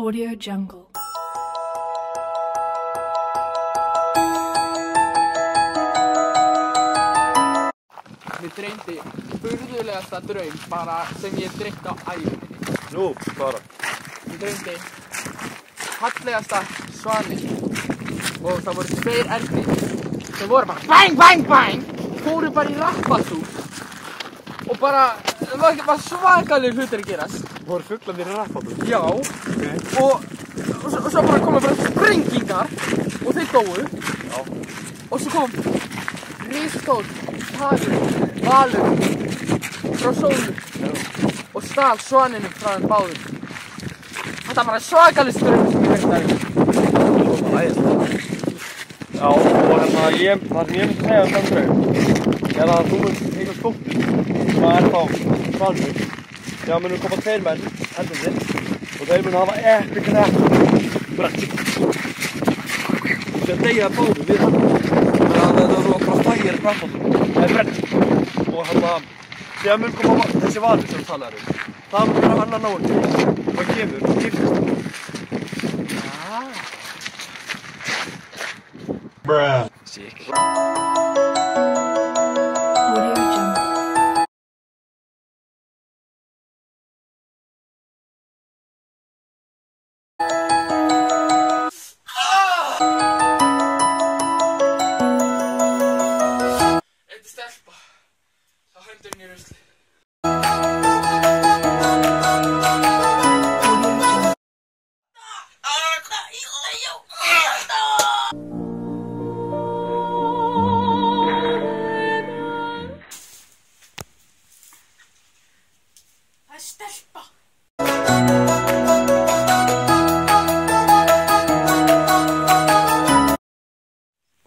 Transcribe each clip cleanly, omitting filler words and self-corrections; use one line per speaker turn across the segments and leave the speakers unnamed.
Audio Jungle.
Mig dreymdi furðulegasta draum bara sem ég dreymt á ævinni.
Nú, bara.
Mig dreymdi fallegasta svaninn og það voru tveir ernir sem voru bara bang, bang, bang, fóru bara í rappasús og bara, það var ekki bara svakalegir hlutir að gerast.
Voru fuglarnir í rappasús?
Já,
Okay.
og svo bara komu bara sprengingar og þeir dóu.
Já.
Og svo kom risastór valur frá sólu og stal svaninum frá þeim báðum. Þetta var bara svakalegasti draumur sem ég veit að
Svona æðislega. Já, og það sem ég myndi segja um þann draum er að þú munt eignast dóttur sem er þá svanur. Já, munu koma tveir menn, hendurinn, og þeir munu hafa epic rap. Þeir deyja báðu við hann. Þannig að það var bara fægir rappasús. Það er brett. Og síðan mun koma þessi valur sem talaði um. Það mun vera annar náungi og kemur og giftist. Bruh. Sick.
Audio Jungle.
Þetta er stelpa. Það hendur henni í rusli.
Það er stelpa.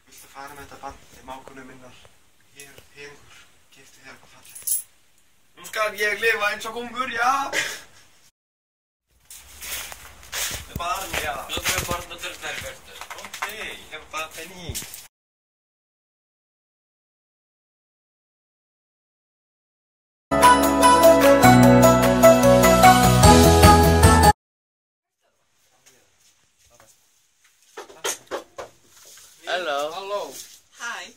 Viltu fara með þetta band til mákunum minnar? Ég er peningur, gifti þér eitthvað fallegt. Nú skal ég lifa eins og kongur, já! Með barn, já.
Þú fyrir barn og dörfnæri fyrstu.
Ok, ég hef bara pening.
Halló.
Halló.
Hæ,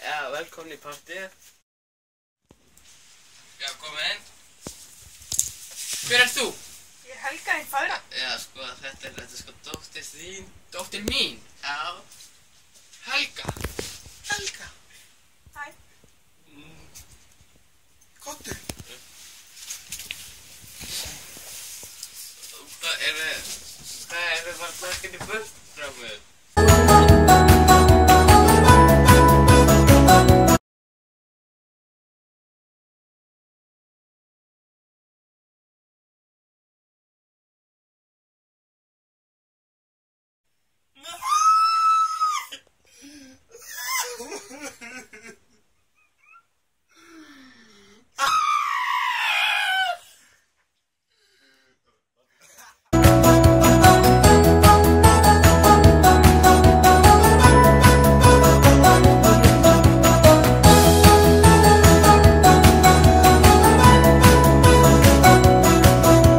Já, velkomin í partíð. Já, komið inn.
Hver ert þú?
ég er Helga í Fagra.
Já, sko, þetta er sko dóttir þín.
Dóttir mín.
Já.
Helga.
Helga.
Hæ,
Kottu.
Hvað er bara takkin í burt frá mér?